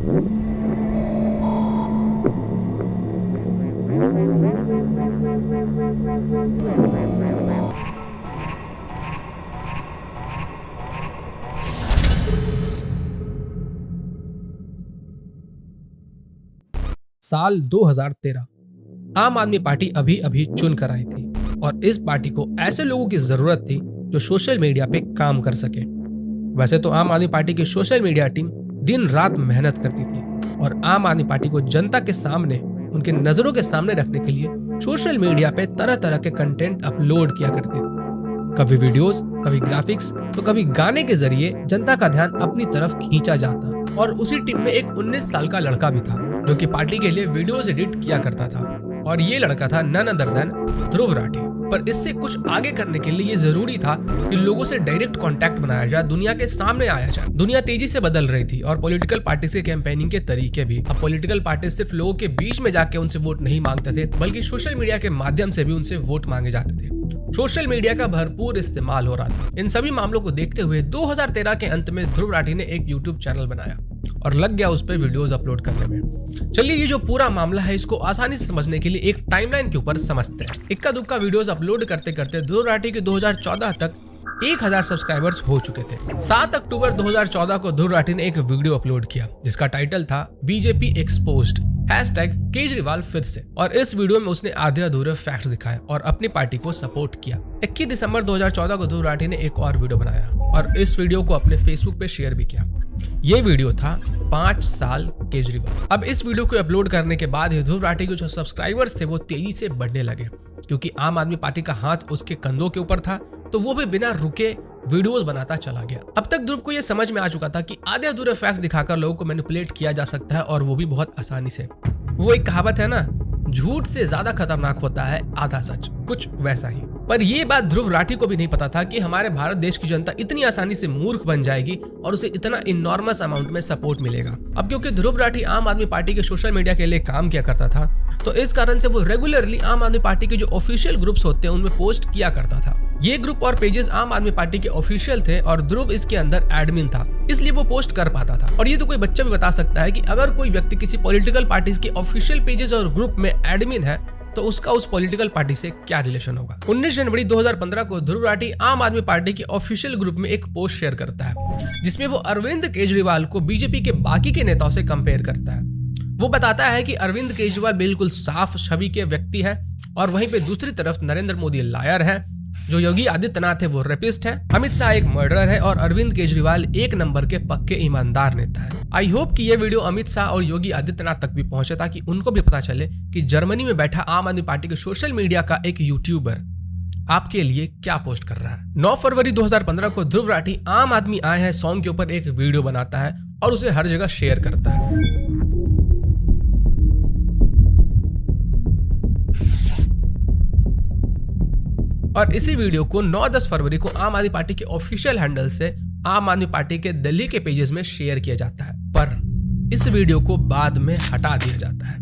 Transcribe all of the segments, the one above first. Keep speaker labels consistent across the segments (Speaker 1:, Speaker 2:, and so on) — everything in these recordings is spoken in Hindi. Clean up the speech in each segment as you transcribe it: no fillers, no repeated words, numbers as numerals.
Speaker 1: साल 2013 आम आदमी पार्टी अभी अभी चुन कर आई थी और इस पार्टी को ऐसे लोगों की जरूरत थी जो सोशल मीडिया पे काम कर सके। वैसे तो आम आदमी पार्टी की सोशल मीडिया टीम दिन रात मेहनत करती थी और आम आदमी पार्टी को जनता के सामने, उनके नजरों के सामने रखने के लिए सोशल मीडिया पे तरह तरह के कंटेंट अपलोड किया करती थी। कभी वीडियोस, कभी ग्राफिक्स, तो कभी गाने के जरिए जनता का ध्यान अपनी तरफ खींचा जाता। और उसी टीम में एक 19 साल का लड़का भी था जो कि पार्टी के लिए वीडियोस एडिट किया करता था और ये लड़का था none other than Dhruv Rathee. पर इससे कुछ आगे करने के लिए ये जरूरी था कि लोगों से डायरेक्ट कांटेक्ट बनाया जाए, दुनिया के सामने आया जाए। दुनिया तेजी से बदल रही थी और पॉलिटिकल पार्टी से कैंपेनिंग के तरीके भी। अब पॉलिटिकल पार्टी सिर्फ लोगों के बीच में जाके उनसे वोट नहीं मांगते थे, बल्कि सोशल मीडिया के माध्यम से भी उनसे वोट मांगे जाते थे। सोशल मीडिया का भरपूर इस्तेमाल हो रहा था। इन सभी मामलों को देखते हुए 2013 के अंत में ध्रुव राठी ने एक यूट्यूब चैनल बनाया और लग गया उस पर वीडियोस अपलोड करने में। चलिए ये जो पूरा मामला है इसको आसानी से समझने के लिए एक टाइमलाइन के ऊपर समझते हैं। इक्का दुक्का वीडियोस अपलोड करते करते ध्रुव राठी के 2014 तक 1000 सब्सक्राइबर्स हो चुके थे। 7 अक्टूबर 2014 को ध्रुव राठी ने एक वीडियो अपलोड किया जिसका टाइटल था बीजेपी एक्सपोज्ड #केजरीवाल फिर से। और इस वीडियो में उसने आधे अधूरे फैक्ट्स दिखाए और अपनी पार्टी को सपोर्ट किया। 21 दिसंबर 2014 को ध्रुव राठी ने एक और वीडियो बनाया और इस वीडियो को अपने फेसबुक पे शेयर भी किया। ये वीडियो था 5 साल केजरीवाल। अब इस वीडियो को अपलोड करने के बाद ही ध्रुव राठी के जो सब्सक्राइबर्स थे वो तेजी से बढ़ने लगे, क्योंकि आम आदमी पार्टी का हाथ उसके कंधों के ऊपर था, तो वो भी बिना रुके वीडियोस बनाता चला गया। अब तक ध्रुव को ये समझ में आ चुका था कि आधे अधूरे फैक्ट्स दिखाकर लोगों को मैनिपुलेट किया जा सकता है और वो भी बहुत आसानी से। वो एक कहावत है ना, झूठ से ज्यादा खतरनाक होता है आधा सच, कुछ वैसा ही। पर ये बात ध्रुव राठी को भी नहीं पता था कि हमारे भारत देश की जनता इतनी आसानी से मूर्ख बन जाएगी और उसे इतना इनॉर्मस अमाउंट में सपोर्ट मिलेगा। अब क्योंकि ध्रुव राठी आम आदमी पार्टी के सोशल मीडिया के लिए काम किया करता था, तो इस कारण से वो रेगुलरली आम आदमी पार्टी के जो ऑफिशियल ग्रुप्स होते हैं उनमें पोस्ट किया करता था। ये ग्रुप और पेजेस आम आदमी पार्टी के ऑफिशियल थे और ध्रुव इसके अंदर एडमिन था, इसलिए वो पोस्ट कर पाता था। और ये तो कोई बच्चा भी बता सकता है कि अगर कोई व्यक्ति किसी पॉलिटिकल पार्टी के ऑफिशियल पेजेस और ग्रुप में एडमिन है तो उसका उस पॉलिटिकल पार्टी से क्या रिलेशन होगा। 19 जनवरी 2015 को ध्रुव राठी आम आदमी पार्टी के ऑफिशियल ग्रुप में एक पोस्ट शेयर करता है जिसमें वो अरविंद केजरीवाल को बीजेपी के बाकी के नेताओं से कंपेयर करता है। वो बताता है कि अरविंद केजरीवाल बिल्कुल साफ छवि के व्यक्ति है और वहीं पे दूसरी तरफ नरेंद्र मोदी लायर है, जो योगी आदित्यनाथ है वो रेपिस्ट है, अमित शाह एक मर्डरर है और अरविंद केजरीवाल एक नंबर के पक्के ईमानदार नेता है। आई होप कि ये वीडियो अमित शाह और योगी आदित्यनाथ तक भी पहुंचे ताकि उनको भी पता चले कि जर्मनी में बैठा आम आदमी पार्टी के सोशल मीडिया का एक यूट्यूबर आपके लिए क्या पोस्ट कर रहा है। 9 फरवरी 2015 को ध्रुव राठी आम आदमी आए हैं सॉन्ग के ऊपर एक वीडियो बनाता है और उसे हर जगह शेयर करता है। और इसी वीडियो को 9-10 फरवरी को आम आदमी पार्टी के ऑफिशियल हैंडल से आम आदमी पार्टी के दिल्ली के पेजेस में शेयर किया जाता है, पर इस वीडियो को बाद में हटा दिया जाता है।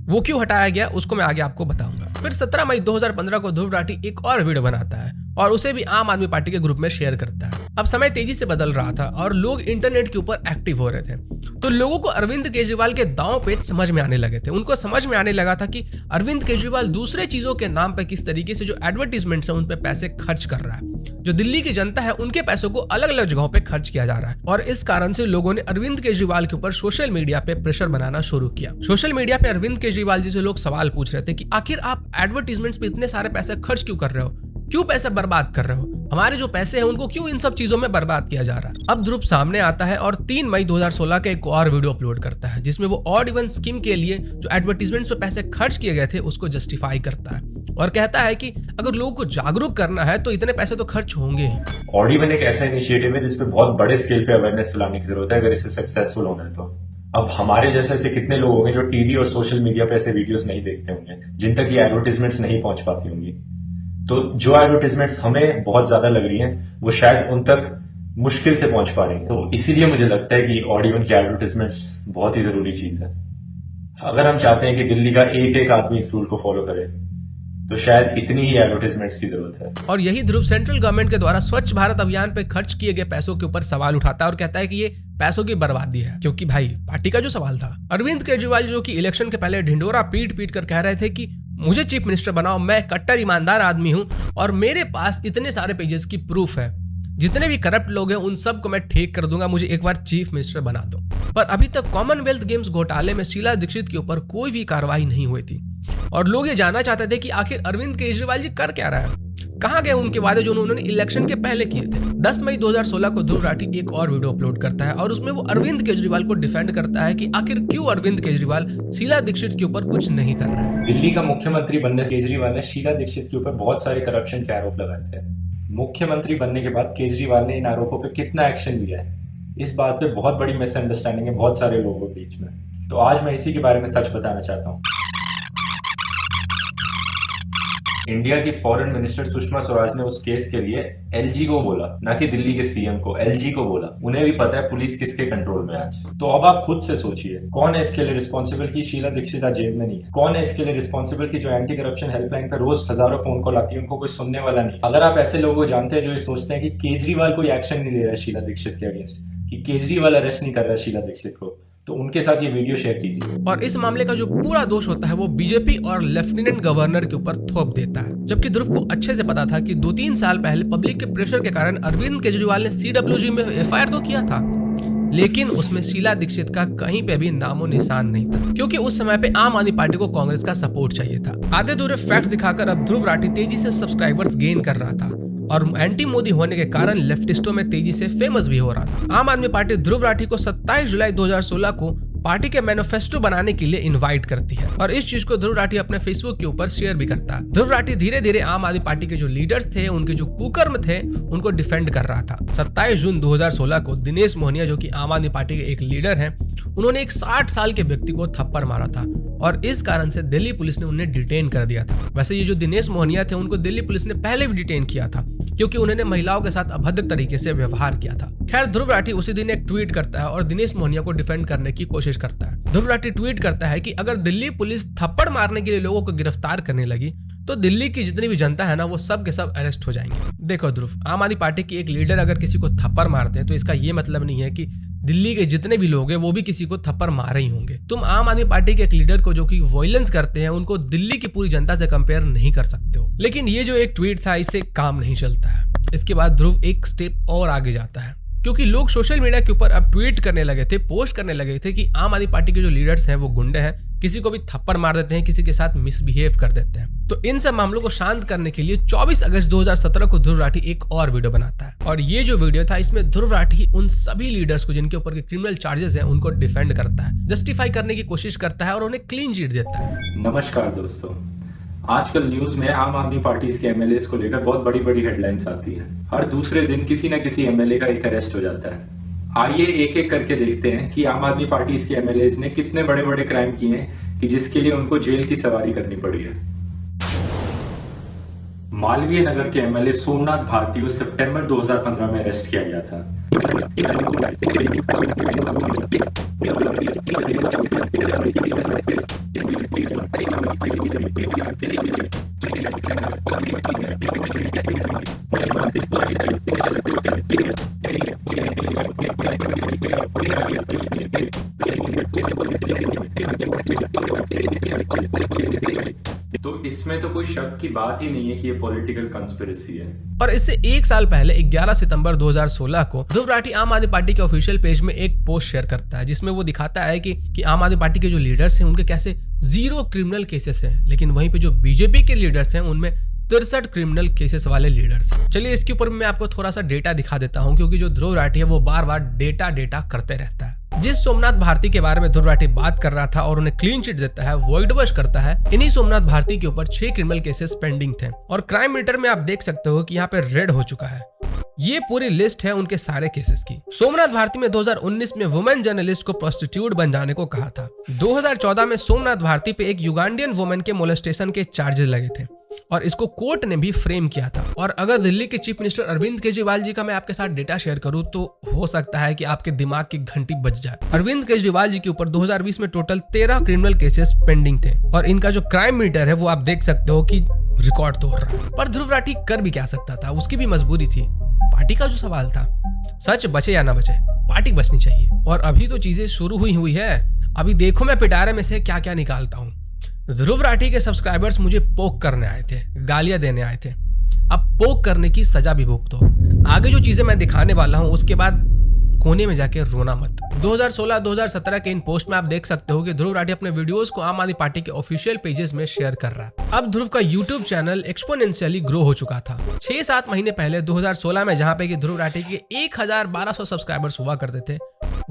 Speaker 1: वो क्यों हटाया गया उसको मैं आगे आपको बताऊंगा। फिर 17 मई 2015 को ध्रुव राठी एक और वीडियो बनाता है और उसे भी आम आदमी पार्टी के ग्रुप में शेयर करता है। अब समय तेजी से बदल रहा था और लोग इंटरनेट के ऊपर एक्टिव हो रहे थे, तो लोगों को अरविंद केजरीवाल के दांव पेच समझ में आने लगे थे। उनको समझ में आने लगा था कि अरविंद केजरीवाल दूसरे चीजों के नाम पर किस तरीके से जो एडवर्टीजमेंट्स है उन पे पैसे खर्च कर रहा है, जो दिल्ली की जनता है उनके पैसों को अलग अलग जगहों पे खर्च किया जा रहा है। और इस कारण से लोगों ने अरविंद केजरीवाल के ऊपर सोशल मीडिया पे प्रेशर बनाना शुरू किया। सोशल मीडिया पे अरविंद केजरीवाल जी से लोग सवाल पूछ रहे थे कि आखिर आप एडवर्टीजमेंट्स पे इतने सारे पैसे खर्च क्यों कर रहे हो, क्यों पैसे बर्बाद कर रहे हो, हमारे जो पैसे हैं उनको क्यों इन सब चीजों में बर्बाद किया जा रहा है। अब ध्रुव सामने आता है और 3 मई 2016 का एक और वीडियो अपलोड करता है जिसमें वो ऑड इवन स्कीम के लिए जो एडवर्टीजमेंट्स पे पैसे खर्च किए गए थे उसको जस्टिफाई करता है और कहता है कि अगर लोगों को जागरूक करना है तो इतने पैसे तो खर्च होंगे ही।
Speaker 2: ऑड इवन एक ऐसा इनिशिएटिव है जिसपे बहुत बड़े स्केल पे अवेयरनेस फैलाने की जरूरत है अगर इसे सक्सेसफुल होना है तो। अब हमारे जैसे ऐसे कितने लोग होंगे जो टीवी और सोशल मीडिया पे ऐसे वीडियोस नहीं देखते होंगे, जिन तक ये एडवर्टीजमेंट्स नहीं पहुंच पाती होंगी। तो जो एडवर्टीजमेंट्स हमें बहुत ज्यादा लग रही हैं वो शायद उन तक मुश्किल से पहुंच पा रही हैं। तो इसीलिए मुझे लगता है कि ऑड इवन की एडवर्टीजमेंट्स बहुत ही जरूरी चीज है। अगर हम चाहते हैं कि दिल्ली का एक एक आदमी इस रूल को फॉलो करे तो शायद इतनी ही एडवर्टाइजमेंट्स की जरूरत है।
Speaker 1: और यही ध्रुव सेंट्रल गवर्नमेंट के द्वारा स्वच्छ भारत अभियान पे खर्च किए गए पैसों के ऊपर सवाल उठाता है और कहता है कि ये पैसों की बर्बादी है। क्योंकि भाई पार्टी का जो सवाल था, अरविंद केजरीवाल जो कि इलेक्शन के पहले ढिंडोरा पीट पीट कर कह रहे थे कि मुझे चीफ मिनिस्टर बनाओ, मैं कट्टर ईमानदार आदमी हूं और मेरे पास इतने सारे पेजेस की प्रूफ है, जितने भी करप्ट लोग हैं उन सबको मैं ठीक कर दूंगा, मुझे एक बार चीफ मिनिस्टर बना दो। पर अभी तक कॉमनवेल्थ गेम्स घोटाले में शीला दीक्षित के ऊपर कोई भी कार्रवाई नहीं हुई थी और लोग ये जानना चाहते थे कि आखिर अरविंद केजरीवाल जी कर क्या रहा है, कहां गए उनके वादे जो उन्होंने इलेक्शन के पहले किए थे। 10 मई 2016 को ध्रुव राठी एक और वीडियो अपलोड करता है और उसमें वो अरविंद केजरीवाल को डिफेंड करता है कि आखिर क्यों अरविंद केजरीवाल शीला दीक्षित के ऊपर कुछ नहीं कर रहा है।
Speaker 2: दिल्ली का मुख्यमंत्री बनने से केजरीवाल ने शीला दीक्षित के ऊपर बहुत सारे करप्शन के आरोप लगाए थे। मुख्यमंत्री बनने के बाद केजरीवाल ने इन आरोपों पे कितना एक्शन लिया है, इस बात पे बहुत बड़ी मिसअंडरस्टैंडिंग है बहुत सारे लोगों के बीच में। तो आज मैं इसी के बारे में सच बताना चाहता हूँ। इंडिया की फॉरेन मिनिस्टर सुषमा स्वराज ने उस केस के लिए एलजी को बोला, ना कि दिल्ली के सीएम को, एलजी को बोला। उन्हें भी पता है पुलिस किसके कंट्रोल में आज। तो अब आप खुद से सोचिए, कौन है इसके लिए रिस्पॉन्सिबल कि शीला दीक्षित आज जेल में नहीं है? कौन है इसके लिए रिस्पॉन्सिबल कि जो एंटी करप्शन हेल्पलाइन पर रोज हजारों फोन कॉल आती है उनको कोई सुनने वाला नहीं? अगर आप ऐसे लोगों को जानते हैं जो ये सोचते हैं कि केजरीवाल कोई एक्शन नहीं ले रहा है शीला दीक्षित के अगेंस्ट, कि केजरीवाल अरेस्ट नहीं कर रहा है शीला दीक्षित को, तो उनके साथ ये वीडियो शेयर कीजिए।
Speaker 1: और इस मामले का जो पूरा दोष होता है वो बीजेपी और लेफ्टिनेंट गवर्नर के ऊपर थोप देता है, जबकि ध्रुव को अच्छे से पता था कि 2-3 साल पहले पब्लिक के प्रेशर के कारण अरविंद केजरीवाल ने CWG में एफआईआर तो किया था, लेकिन उसमें शीला दीक्षित का कहीं पे भी नामो निशान नहीं था, क्योंकि उस समय पे आम आदमी पार्टी को कांग्रेस का सपोर्ट चाहिए था। आधे अधूरे फैक्ट दिखाकर अब ध्रुव राठी तेजी से सब्सक्राइबर्स गेन कर रहा था और एंटी मोदी होने के कारण लेफ्टिस्टों में तेजी से फेमस भी हो रहा था। आम आदमी पार्टी ध्रुव राठी को 27 जुलाई 2016 को पार्टी के मैनिफेस्टो बनाने के लिए इनवाइट करती है और इस चीज को ध्रुव राठी अपने फेसबुक के ऊपर शेयर भी करता है। ध्रुव राठी धीरे धीरे आम आदमी पार्टी के जो लीडर्स थे, उनके जो कुकर्म थे, उनको डिफेंड कर रहा था। 27 जून 2016 को दिनेश मोहनिया जो कि आम आदमी पार्टी के एक लीडर हैं, उन्होंने एक 60 साल के व्यक्ति को थप्पड़ मारा था और इस कारण से दिल्ली पुलिस ने उन्हें डिटेन कर दिया था। वैसे ये जो दिनेश मोहनिया थे उनको दिल्ली पुलिस ने पहले भी डिटेन किया था क्योंकि उन्होंने महिलाओं के साथ अभद्र तरीके से व्यवहार किया था। खैर, ध्रुव राठी उसी दिन एक ट्वीट करता है और दिनेश मोहनिया को डिफेंड करने की कोशिश करता है। ध्रुव राठी ट्वीट करता है कि अगर दिल्ली पुलिस थप्पड़ मारने के लिए लोगों को गिरफ्तार करने लगी तो दिल्ली की जितनी भी जनता है ना, वो सब के सब अरेस्ट हो जाएंगे। देखो ध्रुव, आम आदमी पार्टी की एक लीडर अगर किसी को थप्पड़ मारते हैं तो इसका ये मतलब नहीं है कि दिल्ली के जितने भी लोग हैं वो भी किसी को थप्पड़ मारे ही होंगे। तुम आम आदमी पार्टी के एक लीडर को जो कि वायलेंस करते हैं उनको दिल्ली की पूरी जनता से कंपेयर नहीं कर सकते हो। लेकिन ये जो एक ट्वीट था, इससे काम नहीं चलता है। इसके बाद ध्रुव एक स्टेप और आगे जाता है क्योंकि लोग सोशल मीडिया के ऊपर अब ट्वीट करने लगे थे, पोस्ट करने लगे थे कि आम आदमी पार्टी के जो लीडर्स हैं वो गुंडे हैं, किसी को भी थप्पड़ मार देते हैं, किसी के साथ मिसबिहेव कर देते हैं। तो इन सब मामलों को शांत करने के लिए 24 अगस्त 2017 को ध्रुव राठी एक और वीडियो बनाता है और ये जो वीडियो था इसमें ध्रुव राठी उन सभी लीडर्स को जिनके ऊपर के क्रिमिनल चार्जेस हैं उनको डिफेंड करता है, जस्टिफाई करने की कोशिश करता है और उन्हें क्लीन चिट देता है।
Speaker 2: नमस्कार दोस्तों, आजकल न्यूज में आम आदमी पार्टी के एमएलए को लेकर बहुत बड़ी बड़ी हेडलाइंस आती है। हर दूसरे दिन किसी न किसी एमएलए का एक अरेस्ट हो जाता है। आइए एक एक करके देखते हैं कि आम आदमी पार्टी के एमएलए ने कितने बड़े बड़े क्राइम किए हैं कि जिसके लिए उनको जेल की सवारी करनी पड़ी है। मालवीय नगर के एमएलए सोमनाथ भारती को सितंबर 2015 में अरेस्ट किया गया था। तो इसमें तो कोई शक की बात ही नहीं है कि ये पॉलिटिकल कंस्पिरेसी है।
Speaker 1: और इससे एक साल पहले 11 सितंबर 2016 को ध्रुव राठी आम आदमी पार्टी के ऑफिशियल पेज में एक पोस्ट शेयर करता है जिसमें वो दिखाता है कि आम आदमी पार्टी के जो लीडर्स हैं उनके कैसे 0 क्रिमिनल केसेस हैं, लेकिन वहीं पे जो बीजेपी के लीडर्स हैं उनमें 63 क्रिमिनल केसेस वाले लीडर्स। चलिए इसके ऊपर मैं आपको थोड़ा सा डेटा दिखा देता हूं क्योंकि जो ध्रुव राठी है वो बार बार डेटा करते रहता है। जिस सोमनाथ भारती के बारे में ध्रुव राठी बात कर रहा था और उन्हें क्लीन चिट देता है, वॉइड वॉश करता है, इन्हीं सोमनाथ भारती के ऊपर 6 क्रिमिनल केसेस पेंडिंग थे और क्राइम मीटर में आप देख सकते हो कि यहाँ पे रेड हो चुका है। ये पूरी लिस्ट है उनके सारे केसेस की। सोमनाथ भारती में 2019 में वुमेन जर्नलिस्ट को प्रोस्टिट्यूट बन जाने को कहा था। 2014 में सोमनाथ भारती पे एक युगांडियन वुमेन के मोलेस्टेशन के चार्जेस लगे थे और इसको कोर्ट ने भी फ्रेम किया था। और अगर दिल्ली के चीफ मिनिस्टर अरविंद केजरीवाल जी का मैं आपके साथ डेटा शेयर करूं तो हो सकता है कि आपके दिमाग की घंटी बज जाए। अरविंद केजरीवाल जी के ऊपर 2020 में टोटल 13 क्रिमिनल केसेस पेंडिंग थे और इनका जो क्राइम मीटर है वो आप देख सकते हो कि रिकॉर्ड तोड़ रहा है। पर ध्रुव राठी कर भी क्या सकता था, उसकी भी मजबूरी थी। पार्टी का जो सवाल था, सच बचे या ना बचे, पार्टी बचनी चाहिए। और अभी तो चीजें शुरू हुई है, अभी देखो मैं पिटारे में से क्या क्या निकालता हूँ। ध्रुव राठी के सब्सक्राइबर्स मुझे पोक करने आए थे, गालियां देने आए थे। अब पोक करने की सजा भी भुगतो। आगे जो चीजें मैं दिखाने वाला हूँ उसके बाद कोने में जाके रोना मत। 2016-2017 के इन पोस्ट में आप देख सकते हो कि ध्रुव राठी अपने वीडियोस को आम आदमी पार्टी के ऑफिशियल पेजेस में शेयर कर रहा है। अब ध्रुव का यूट्यूब चैनल एक्सपोनेंशियली ग्रो हो चुका था। 6-7 महीने पहले 2016 में जहाँ पे कि ध्रुव राठी के 1,1200 सब्सक्राइबर्स हुआ करते थे,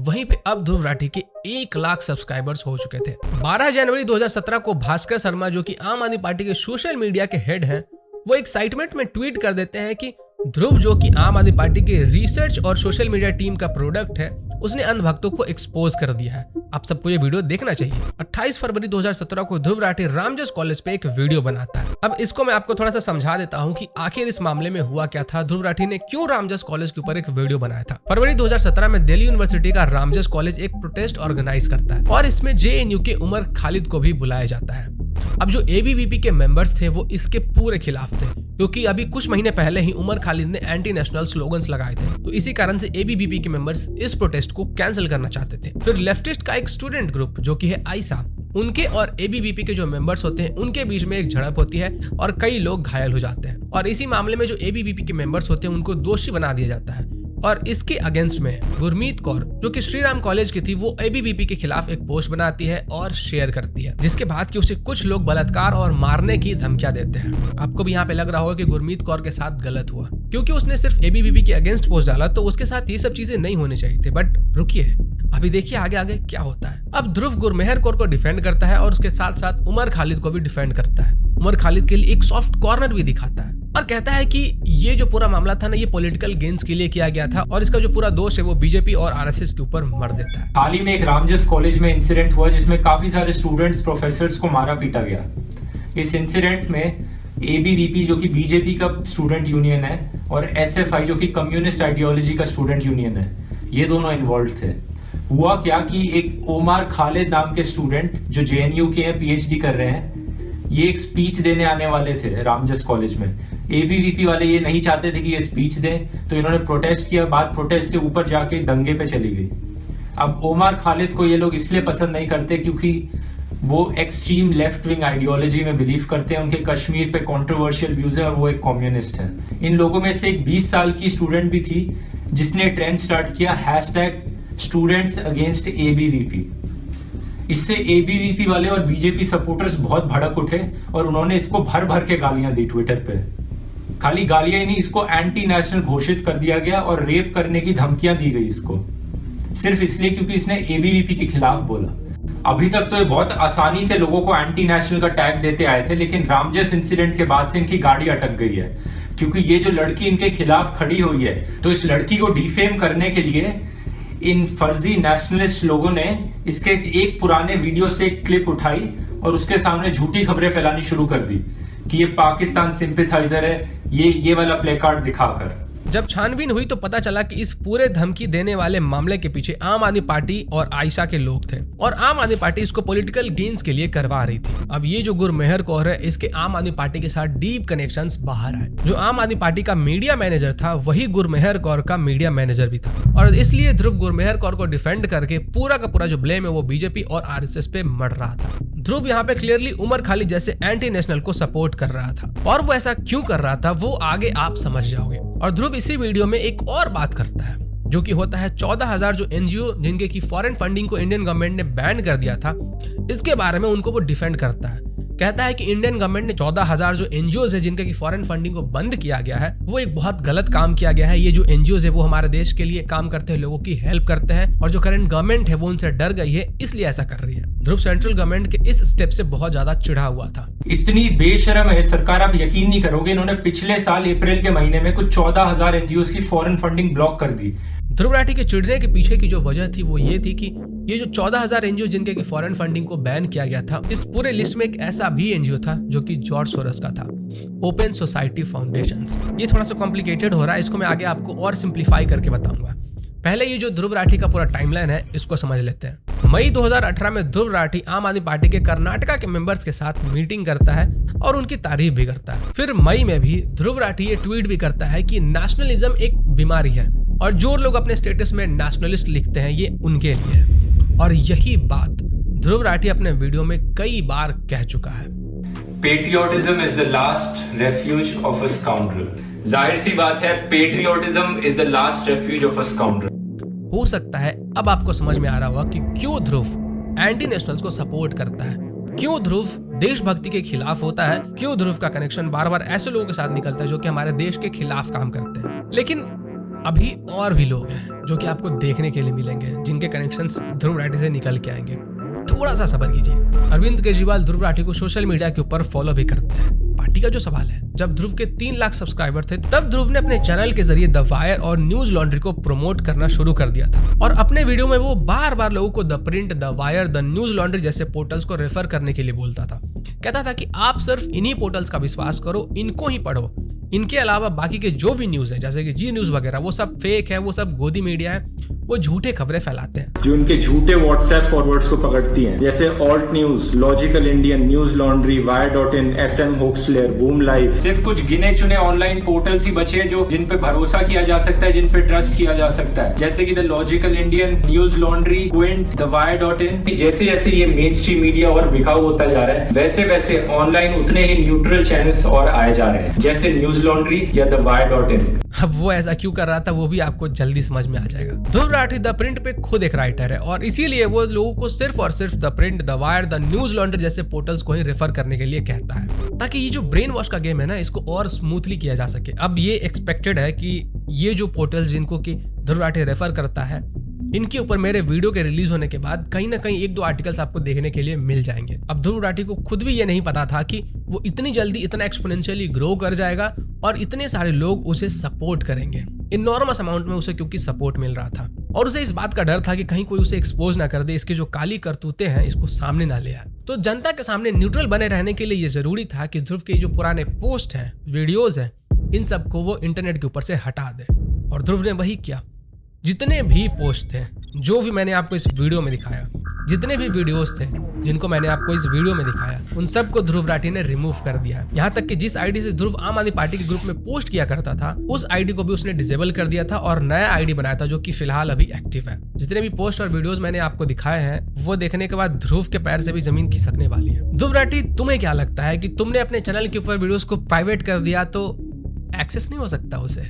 Speaker 1: वहीं पे अब ध्रुव राठी के 1 लाख सब्सक्राइबर्स हो चुके थे। 12 जनवरी 2017 को भास्कर शर्मा जो कि आम आदमी पार्टी के सोशल मीडिया के हेड हैं, वो एक एक्साइटमेंट में ट्वीट कर देते हैं कि ध्रुव जो कि आम आदमी पार्टी के रिसर्च और सोशल मीडिया टीम का प्रोडक्ट है, उसने अंधभक्तों को एक्सपोज कर दिया है। आप सबको ये वीडियो देखना चाहिए। 28 फरवरी 2017 को ध्रुव राठी रामजस कॉलेज पे एक वीडियो बनाता है। अब इसको मैं आपको थोड़ा सा समझा देता हूँ कि आखिर इस मामले में हुआ क्या था, ध्रुव राठी ने क्यों रामजस कॉलेज के ऊपर एक वीडियो बनाया था। फरवरी 2017 में दिल्ली यूनिवर्सिटी का रामजस कॉलेज एक प्रोटेस्ट ऑर्गेनाइज करता है और इसमें JNU के उमर खालिद को भी बुलाया जाता है। अब जो ABVP के मेंबर्स थे वो इसके पूरे खिलाफ थे, क्योंकि अभी कुछ महीने पहले ही उमर खालिद ने एंटी नेशनल स्लोगन्स लगाए थे। तो इसी कारण से ABVP के मेंबर्स इस प्रोटेस्ट को कैंसिल करना चाहते थे। फिर लेफ्टिस्ट का एक स्टूडेंट ग्रुप जो कि है आयशा, उनके और ABVP के जो मेंबर्स होते हैं उनके बीच में एक झड़प होती है और कई लोग घायल हो जाते हैं। और इसी मामले में जो ABVP के मेंबर्स होते हैं उनको दोषी बना दिया जाता है। और इसके अगेंस्ट में गुरमीत कौर जो कि श्री राम कॉलेज की थी, वो ABVP के खिलाफ एक पोस्ट बनाती है और शेयर करती है, जिसके बाद कि उसे कुछ लोग बलात्कार और मारने की धमकियां देते हैं। आपको भी यहाँ पे लग रहा होगा कि गुरमीत कौर के साथ गलत हुआ, क्योंकि उसने सिर्फ ABVP के अगेंस्ट पोस्ट डाला, तो उसके साथ ये सब चीजें नहीं होनी चाहिए थी। बट रुकिए, अभी देखिए आगे आगे क्या होता है। अब ध्रुव गुरमेहर कौर को डिफेंड करता है और उसके साथ साथ उमर खालिद को भी डिफेंड करता है। उमर खालिद के लिए एक सॉफ्ट कॉर्नर भी दिखाता है और कहता है कि ये जो पूरा मामला था ना, ये पॉलिटिकल गेन्स के लिए किया गया था और इसका जो पूरा दोष है वो BJP और RSS के ऊपर मर देता है।
Speaker 3: हाल ही में एक रामजस कॉलेज में इंसिडेंट हुआ जिसमें काफी सारे स्टूडेंट्स प्रोफेसर्स को मारा पीटा गया। इस इंसिडेंट में ABVP जो कि BJP का स्टूडेंट यूनियन है और SFI जो कि कम्युनिस्ट आइडियोलॉजी का स्टूडेंट यूनियन है, ये दोनों इन्वॉल्व थे। हुआ क्या कि एक उमर खालिद नाम के स्टूडेंट जो JNU के हैं, PhD कर रहे हैं, ये एक स्पीच देने आने वाले थे रामजस कॉलेज में। ABVP वाले ये नहीं चाहते थे कि ये स्पीच दें, तो इन्होंने प्रोटेस्ट किया। बात प्रोटेस्ट से ऊपर जाके दंगे पे चली गई। अब उमर खालिद को ये लोग इसलिए पसंद नहीं करते क्योंकि वो एक्सट्रीम लेफ्ट विंग आइडियोलॉजी में बिलीव करते हैं, उनके कश्मीर पे कंट्रोवर्शियल व्यूज है और वो एक कम्युनिस्ट है। इन लोगों में से एक 20 साल की स्टूडेंट भी थी जिसने ट्रेंड स्टार्ट किया #स्टूडेंट्स अगेंस्ट ABVP। इससे ABVP वाले और BJP सपोर्टर्स बहुत भड़क उठे और उन्होंने इसको भर भर के गालियां दी ट्विटर पे। खाली गालियां ही नहीं, इसको एंटी नेशनल घोषित कर दिया गया और रेप करने की धमकियां दी गई इसको, सिर्फ इसलिए क्योंकि इसने ABVP के खिलाफ बोला। अभी तक तो ये बहुत आसानी से लोगों को एंटी नेशनल का टैग देते आए थे, लेकिन रामजस इंसिडेंट के बाद से इनकी गाड़ी अटक गई है, क्योंकि ये जो लड़की इनके खिलाफ खड़ी हुई है, तो इस लड़की को डिफेम करने के लिए इन फर्जी नेशनलिस्ट लोगों ने इसके एक पुराने वीडियो से एक क्लिप उठाई और उसके सामने झूठी खबरें फैलानी शुरू कर दी कि ये पाकिस्तान सिंपैथाइजर है, ये वाला प्ले कार्ड दिखाकर।
Speaker 1: जब छानबीन हुई तो पता चला कि इस पूरे धमकी देने वाले मामले के पीछे आम आदमी पार्टी और आयशा के लोग थे और आम आदमी पार्टी इसको पॉलिटिकल गेन्स के लिए करवा रही थी। अब ये जो गुरमेहर कौर है, इसके आम आदमी पार्टी के साथ डीप कनेक्शंस बाहर आए। जो आम आदमी पार्टी का मीडिया मैनेजर था वही गुरमेहर कौर का मीडिया मैनेजर भी था और इसलिए ध्रुव गुरमेहर कौर को डिफेंड करके पूरा का पूरा जो ब्लेम है वो BJP और RSS पे मर रहा था। ध्रुव यहाँ पे क्लियरली उमर खालिद जैसे एंटी नेशनल को सपोर्ट कर रहा था और वो ऐसा क्यों कर रहा था वो आगे आप समझ जाओगे। और ध्रुव इसी वीडियो में एक और बात करता है, जो कि होता है 14,000 जो NGO जिनके की फॉरेन फंडिंग को इंडियन गवर्नमेंट ने बैन कर दिया था, इसके बारे में उनको वो डिफेंड करता है। कहता है कि इंडियन गवर्नमेंट ने 14,000 जो NGOs है जिनके की फॉरेन फंडिंग को बंद किया गया है, वो एक बहुत गलत काम किया गया है। ये जो NGOs है वो हमारे देश के लिए काम करते हैं, लोगों की हेल्प करते हैं और जो करंट गवर्नमेंट है वो उनसे डर गई है, इसलिए ऐसा कर रही है। ध्रुव सेंट्रल गवर्नमेंट के इस स्टेप से बहुत ज्यादा चिढ़ा हुआ था।
Speaker 3: इतनी बेशरम है सरकार, आप यकीन नहीं करोगे, इन्होंने पिछले साल अप्रैल के महीने में कुछ 14,000 NGOs की फॉरेन फंडिंग ब्लॉक कर दी।
Speaker 1: ध्रुव राठी के चिढ़ने के पीछे की जो वजह थी वो ये थी कि ये जो 14,000 एनजीओ जिनके की फॉरेन फंडिंग को बैन किया गया था, इस पूरे लिस्ट में एक ऐसा भी एनजीओ था जो कि जॉर्ज सोरस का था, ओपन सोसाइटी फाउंडेशंस। ये थोड़ा सा कॉम्प्लिकेटेड हो रहा है, इसको मैं आगे आपको और सिंप्लीफाई करके बताऊंगा। पहले ये जो ध्रुव राठी का पूरा टाइमलाइन है इसको समझ लेते हैं। मई 2018 में ध्रुव राठी आम आदमी पार्टी के कर्नाटका के मेंबर्स के साथ मीटिंग करता है और उनकी तारीफ भी करता है। फिर मई में भी ध्रुव राठी ये ट्वीट भी करता है कि नेशनलिज्म एक बीमारी है और जो लोग अपने स्टेटस में नेशनलिस्ट लिखते हैं ये उनके लिए है। और यही बात ध्रुव राठी अपने वीडियो में कई बार कह चुका है।
Speaker 3: Patriotism is the last refuge of a scoundrel. जाहिर सी बात है, patriotism is the last refuge of a scoundrel.
Speaker 1: हो सकता है अब आपको समझ में आ रहा होगा कि क्यों ध्रुव एंटी नेशनल्स को सपोर्ट करता है, क्यों ध्रुव देशभक्ति के खिलाफ होता है, क्यों ध्रुव का कनेक्शन बार बार ऐसे लोगों के साथ निकलता है जो कि हमारे देश के खिलाफ काम करते हैं। लेकिन अभी और भी लोग हैं जो कि आपको देखने के लिए मिलेंगे जिनके कनेक्शंस ध्रुव राठी से निकल के आएंगे। थोड़ा सा सब्र कीजिए। अरविंद केजरीवाल ध्रुव राठी को सोशल मीडिया के ऊपर फॉलो भी करते हैं। पार्टी का जो सवाल है, जब ध्रुव के 3 लाख सब्सक्राइबर थे तब ध्रुव ने अपने चैनल के जरिए द वायर और न्यूज लॉन्ड्री को प्रमोट करना शुरू कर दिया था और अपने वीडियो में वो बार बार लोगों को the Print, the Wire, the News laundry जैसे पोर्टल्स को रेफर करने के लिए बोलता था। कहता था कि आप सिर्फ इन्हीं पोर्टल्स का विश्वास करो, इनको ही पढ़ो, इनके अलावा बाकी के जो भी न्यूज है जैसे कि जी न्यूज वगैरह वो सब फेक है, वो सब गोदी मीडिया है, वो झूठे खबरें फैलाते हैं
Speaker 4: जो इनके झूठे व्हाट्सएप फॉरवर्ड्स को पकड़ती हैं, जैसे Alt News, Logical Indian, News Laundry, Wire in, SM Hoax Slayer, Boom Live.
Speaker 3: सिर्फ कुछ गिने चुने ऑनलाइन पोर्टल्स ही बचे हैं जो जिन पे भरोसा किया जा सकता है, जिन पे ट्रस्ट किया जा सकता है, जैसे कि the Logical Indian, News Laundry, Quint, the Wire in. जैसे जैसे ये मेन स्ट्रीम मीडिया और बिकाऊ होता जा रहा है वैसे वैसे ऑनलाइन उतने ही न्यूट्रल चैनल्स और आए जा रहे हैं, जैसे न्यूज लॉन्ड्री या द वायर.इन।
Speaker 1: अब वो ऐसा क्यों कर रहा था वो भी आपको जल्दी समझ में आ जाएगा। ध्रुव राठी द प्रिंट पे खुद एक राइटर है और इसीलिए वो लोगों को सिर्फ और सिर्फ the Print, the Wire, the News laundry जैसे पोर्टल्स को ही रेफर करने के लिए कहता है ताकि ये जो ब्रेन वॉश का गेम है ना इसको और स्मूथली किया जा सके। अब ये एक्सपेक्टेड है कि ये जो पोर्टल्स जिनको कि ध्रुव राठी रेफर करता है इनके ऊपर मेरे वीडियो के रिलीज होने के बाद कहीं ना कहीं 1-2 आर्टिकल्स आपको देखने के लिए मिल जाएंगे। अब ध्रुव राठी को खुद भी ये नहीं पता था कि वो इतनी जल्दी इतना एक्सपोनेंशियली ग्रो कर जाएगा और इतने सारे लोग उसे सपोर्ट करेंगे इनॉर्मस अमाउंट में उसे, क्योंकि सपोर्ट मिल रहा था और उसे इस बात का डर था कि कहीं कोई उसे एक्सपोज ना कर दे, इसके जो काली करतूतें हैं इसको सामने ना ले आए। तो जनता के सामने न्यूट्रल बने रहने के लिए ये जरूरी था कि ध्रुव के जो पुराने पोस्ट हैं, वीडियोज हैं, इन सबको वो इंटरनेट के ऊपर से हटा दे और ध्रुव ने वही किया। जितने भी पोस्ट थे, जो भी मैंने आपको इस वीडियो में दिखाया, जितने भी वीडियोस थे जिनको मैंने आपको इस वीडियो में दिखाया, उन सबको ध्रुव राठी ने रिमूव कर दिया। यहाँ तक कि जिस आईडी से ध्रुव आम आदमी पार्टी के ग्रुप में पोस्ट किया करता था उस आईडी को भी उसने डिसेबल कर दिया था और नया आईडी बनाया था जो कि फिलहाल अभी एक्टिव है। जितने भी पोस्ट और वीडियोस मैंने आपको दिखाए हैं वो देखने के बाद ध्रुव के पैर से भी जमीन खिसकने वाली है। ध्रुव राठी, तुम्हें क्या लगता है कि तुमने अपने चैनल के ऊपर वीडियोस को प्राइवेट कर दिया तो एक्सेस नहीं हो सकता उसे?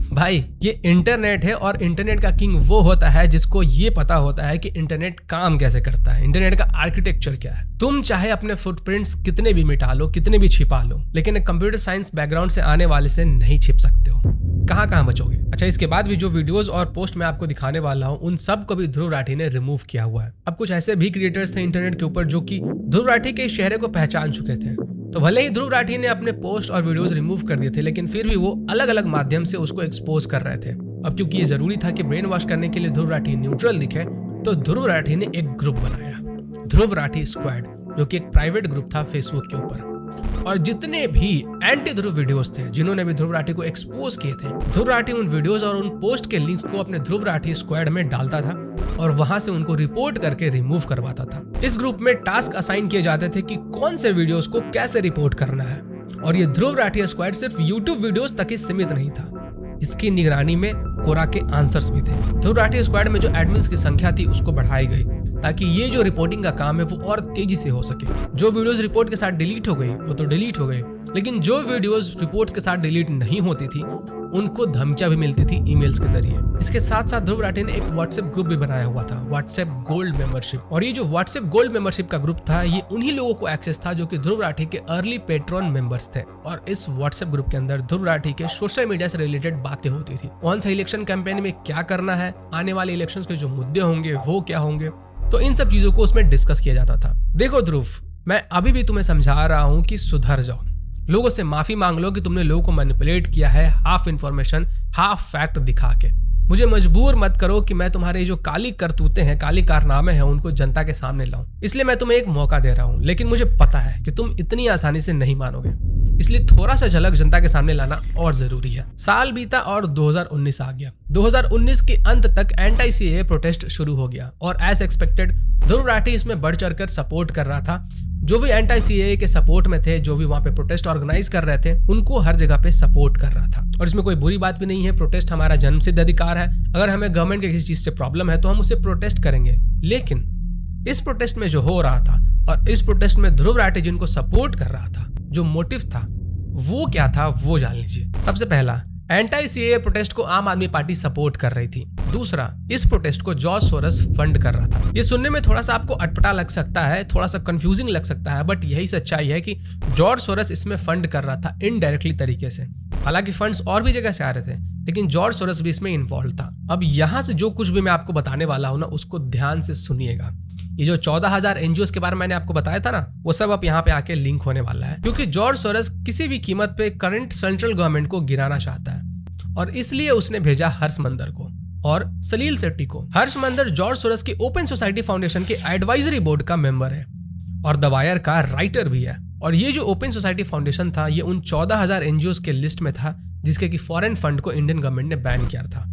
Speaker 1: भाई ये इंटरनेट है और इंटरनेट का किंग वो होता है जिसको ये पता होता है कि इंटरनेट काम कैसे करता है, इंटरनेट का आर्किटेक्चर क्या है। तुम चाहे अपने फुटप्रिंट्स कितने भी मिटा लो, कितने भी छिपा लो, लेकिन एक कंप्यूटर साइंस बैकग्राउंड से आने वाले से नहीं छिप सकते हो। कहाँ बचोगे? अच्छा, इसके बाद भी जो वीडियोस और पोस्ट मैं आपको दिखाने वाला हूँ उन सब को भी ध्रुव राठी ने रिमूव किया हुआ है। अब कुछ ऐसे भी क्रिएटर्स थे इंटरनेट के ऊपर जो कि ध्रुव राठी के चेहरे को पहचान चुके थे, तो भले ही ध्रुव राठी ने अपने पोस्ट और वीडियोस रिमूव कर दिए थे लेकिन फिर भी वो अलग अलग माध्यम से उसको एक्सपोज कर रहे थे। अब क्योंकि ये जरूरी था कि ब्रेन वॉश करने के लिए ध्रुव राठी न्यूट्रल दिखे तो ध्रुव राठी ने एक ग्रुप बनाया, ध्रुव राठी स्क्वाड, जो कि एक प्राइवेट ग्रुप था फेसबुक के ऊपर। और जितने भी एंटी ध्रुव वीडियोस थे जिन्होंने भी ध्रुव राठी को एक्सपोज किए थे, ध्रुव राठी उन वीडियोस और उन पोस्ट के लिंक्स को अपने ध्रुव राठी स्क्वाड में डालता था और वहां से उनको रिपोर्ट करके रिमूव करवाता था। इस ग्रुप में टास्क असाइन किए जाते थे कि कौन से वीडियोस को कैसे रिपोर्ट करना है और ये ध्रुव राठी स्क्वाड सिर्फ यूट्यूब वीडियोस तक ही सीमित नहीं था, इसकी निगरानी में कोरा के आंसर्स भी थे। ध्रुव राठी स्क्वाड में जो एडमिन्स की संख्या थी उसको बढ़ाई गई ताकि ये जो रिपोर्टिंग का काम है वो और तेजी से हो सके। जो वीडियोस रिपोर्ट के साथ डिलीट हो गई वो तो डिलीट हो गई, लेकिन जो वीडियोस रिपोर्ट्स के साथ डिलीट नहीं होती थी उनको धमकियां भी मिलती थी ईमेल्स के जरिए। इसके साथ साथ ध्रुव राठी ने एक व्हाट्सएप ग्रुप भी बनाया हुआ था, व्हाट्सएप गोल्ड मेंबरशिप। और ये जो व्हाट्सएप गोल्ड मेंबरशिप का ग्रुप था ये उन्हीं लोगों को एक्सेस था जो कि ध्रुव राठी के अर्ली पेट्रॉन मेंबर्स थे। और इस व्हाट्सएप ग्रुप के अंदर ध्रुव राठी के सोशल मीडिया से रिलेटेड बातें होती थी, कौन सा इलेक्शन कैंपेन में क्या करना है, आने वाले इलेक्शन के जो मुद्दे होंगे वो क्या होंगे, तो इन सब चीजों को उसमें डिस्कस किया जाता था। देखो ध्रुव, मैं अभी भी तुम्हें समझा रहा हूँ कि सुधर जाओ, लोगों से माफी मांग लो कि तुमने लोगों को मैनिपुलेट किया है हाफ इन्फॉर्मेशन हाफ फैक्ट दिखा के। मुझे मजबूर मत करो कि मैं तुम्हारे जो काली करतूतें हैं, काली कारनामे हैं, उनको जनता के सामने लाऊं। इसलिए मैं तुम्हें एक मौका दे रहा हूं, लेकिन मुझे पता है कि तुम इतनी आसानी से नहीं मानोगे, इसलिए थोड़ा सा झलक जनता के सामने लाना और जरूरी है। साल बीता और 2019 आ गया। 2019 के अंत तक एंटी सीएए प्रोटेस्ट शुरू हो गया और एज एक्सपेक्टेड ध्रुव राठी इसमें बढ़ चढ़कर सपोर्ट कर रहा था। जो भी एंटी सीएए के सपोर्ट में थे, जो भी वहां पे प्रोटेस्ट ऑर्गेनाइज कर रहे थे, उनको हर जगह पे सपोर्ट कर रहा था। और इसमें कोई बुरी बात भी नहीं है, प्रोटेस्ट हमारा जन्मसिद्ध अधिकार है। अगर हमें गवर्नमेंट के किसी चीज से प्रॉब्लम है तो हम उसे प्रोटेस्ट करेंगे। लेकिन इस प्रोटेस्ट में जो हो रहा था और इस प्रोटेस्ट में ध्रुव राठी जिनको सपोर्ट कर रहा था, जो मोटिव था वो क्या था, वो जान लीजिए। सबसे पहला, एंटी सीएए प्रोटेस्ट को आम आदमी पार्टी सपोर्ट कर रही थी। दूसरा, इस प्रोटेस्ट को जॉर्ज सोरस फंड कर रहा था। ये सुनने में थोड़ा सा आपको अटपटा लग सकता है, थोड़ा सा कंफ्यूजिंग लग सकता है, बट यही सच्चाई है कि जॉर्ज सोरस इसमें फंड कर रहा था इनडायरेक्टली तरीके से। हालांकि फंड्स और भी जगह से आ रहे थे, लेकिन जॉर्ज सोरस भी इसमें इन्वॉल्व था। अब यहाँ से जो कुछ भी मैं आपको बताने वाला हूँ ना, उसको ध्यान से सुनिएगा। ये जो 14,000 एनजीओ के बारे में मैंने आपको बताया था ना, वो सब अब यहाँ पे आके लिंक होने वाला है, क्योंकि जॉर्ज सोरस किसी भी कीमत पे करंट सेंट्रल गवर्नमेंट को गिराना चाहता है और इसलिए उसने भेजा हर्ष मंदर को और सलील शेट्टी को। हर्ष मंदर जॉर्ज सोरस की ओपन सोसाइटी फाउंडेशन के एडवाइजरी बोर्ड का मेंबर है और द वायर का राइटर भी है। और ये जो ओपन सोसाइटी फाउंडेशन था, ये उन 14,000 एनजीओ के लिस्ट में था जिसके की फॉरेन फंड को इंडियन गवर्नमेंट ने बैन किया था।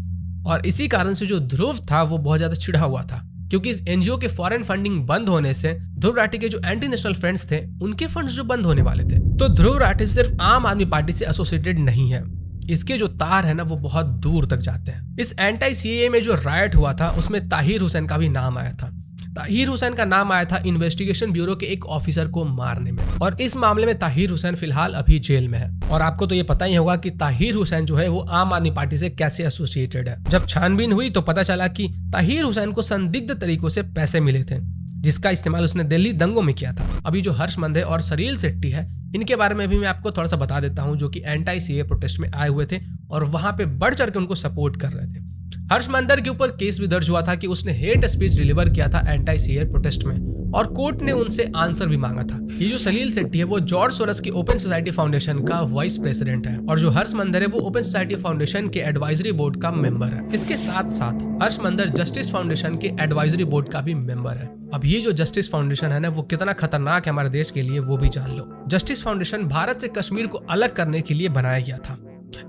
Speaker 1: और इसी कारण से जो ध्रुव था वो बहुत ज्यादा चिढ़ा हुआ था, क्योंकि इस एनजीओ के फॉरेन फंडिंग बंद होने से ध्रुव राठी के जो एंटी नेशनल फ्रेंड्स थे, उनके फंड्स जो बंद होने वाले थे। तो ध्रुव राठी सिर्फ आम आदमी पार्टी से एसोसिएटेड नहीं है, इसके जो तार है ना वो बहुत दूर तक जाते हैं। इस एंटी सीएए में जो रायट हुआ था उसमें ताहिर हुसैन का भी नाम आया था। ताहिर हुसैन का नाम आया था इन्वेस्टिगेशन ब्यूरो के एक ऑफिसर को मारने में, और इस मामले में ताहिर हुसैन फिलहाल अभी जेल में है। और आपको तो ये पता ही होगा कि ताहिर हुसैन जो है वो आम आदमी पार्टी से कैसे एसोसिएटेड है। जब छानबीन हुई तो पता चला कि ताहिर हुसैन को संदिग्ध तरीकों से पैसे मिले थे, जिसका इस्तेमाल उसने दिल्ली दंगों में किया था। अभी जो हर्ष मंदर और सलील शेट्टी है, इनके बारे में भी मैं आपको थोड़ा सा बता देता हूं, जो कि एंटी सीएए प्रोटेस्ट में आए हुए थे और वहां पे बढ़ चढ़ के उनको सपोर्ट कर रहे थे। हर्ष मंदर के ऊपर केस भी दर्ज हुआ था कि उसने हेट स्पीच डिलीवर किया था एंटी सीएए प्रोटेस्ट में, और कोर्ट ने उनसे आंसर भी मांगा था। ये जो सलील शेट्टी है वो जॉर्ज सोरस की ओपन सोसाइटी फाउंडेशन का वाइस प्रेसिडेंट है, और जो हर्ष मंदर है वो ओपन सोसाइटी फाउंडेशन के एडवाइजरी बोर्ड का मेंबर है। इसके साथ साथ हर्ष मंदर जस्टिस फाउंडेशन के एडवाइजरी बोर्ड का भी मेंबर है। अब ये जो जस्टिस फाउंडेशन है ना, वो कितना खतरनाक है हमारे देश के लिए वो भी जान लो। जस्टिस फाउंडेशन भारत से कश्मीर को अलग करने के लिए बनाया गया था।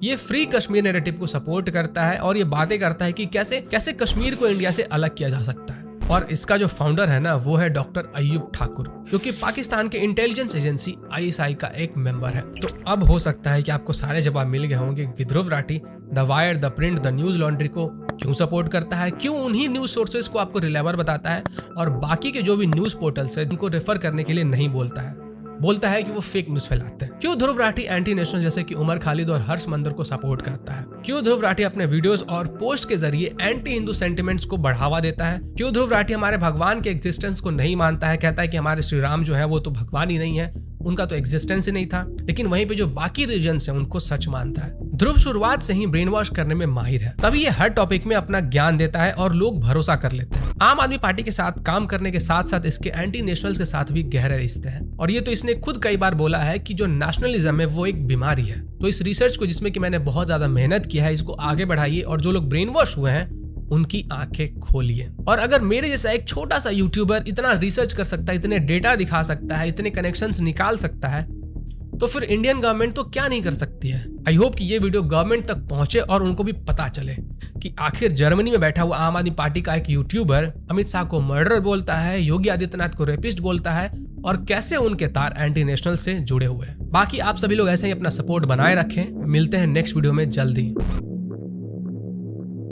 Speaker 1: ये फ्री कश्मीर नैरेटिव को सपोर्ट करता है और ये बातें करता है कि कैसे कैसे कश्मीर को इंडिया से अलग किया जा सकता है। और इसका जो फाउंडर है ना, वो है डॉक्टर अय्यूब ठाकुर, जो कि पाकिस्तान के इंटेलिजेंस एजेंसी आईएसआई का एक मेंबर है। तो अब हो सकता है कि आपको सारे जवाब मिल गए होंगे कि Dhruv Rathee the Wire, the Print, the News Laundry को क्यों सपोर्ट करता है, क्यों उन्हीं न्यूज सोर्सेज को आपको रिलायबल बताता है और बाकी के जो भी न्यूज पोर्टल्स है उनको रेफर करने के लिए नहीं बोलता है कि वो फेक न्यूज फैलाते हैं। क्यों ध्रुव राठी एंटी नेशनल जैसे कि उमर खालिद और हर्ष मंदर को सपोर्ट करता है। क्यों ध्रुव राठी अपने वीडियोस और पोस्ट के जरिए एंटी हिंदू सेंटिमेंट्स को बढ़ावा देता है। क्यों ध्रुव राठी हमारे भगवान के एग्जिस्टेंस को नहीं मानता है, कहता है कि हमारे श्री राम जो है वो तो भगवान ही नहीं है, उनका तो एग्जिस्टेंस ही नहीं था। लेकिन वहीं पे जो बाकी रीजन्स हैं उनको सच मानता है। ध्रुव शुरुआत से ही ब्रेन वॉश करने में माहिर है, तभी ये हर टॉपिक में अपना ज्ञान देता है और लोग भरोसा कर लेते हैं। आम आदमी पार्टी के साथ काम करने के साथ साथ इसके एंटी नेशनल्स के साथ भी गहरे रिश्ते हैं, और ये तो इसने खुद कई बार बोला है कि जो नेशनलिज्म है वो एक बीमारी है। तो इस रिसर्च को, जिसमें कि मैंने बहुत ज्यादा मेहनत किया है, इसको आगे बढ़ाइए और जो लोग ब्रेन वॉश हुए हैं उनकी आंखें खोलिए। और अगर मेरे जैसा एक छोटा सा यूट्यूबर इतना रिसर्च कर सकता है, इतने डेटा दिखा सकता है, इतने कनेक्शंस निकाल सकता है, तो फिर इंडियन गवर्नमेंट तो क्या नहीं कर सकती है। आई होप कि ये वीडियो गवर्नमेंट तक पहुंचे और उनको भी पता चले कि आखिर जर्मनी में बैठा हुआ आम आदमी पार्टी का एक यूट्यूबर अमित शाह को मर्डर बोलता है, योगी आदित्यनाथ को रेपिस्ट बोलता है, और कैसे उनके तार एंटी नेशनल से जुड़े हुए हैं। बाकी आप सभी लोग ऐसे ही अपना सपोर्ट बनाए रखें। मिलते हैं नेक्स्ट वीडियो में जल्दी।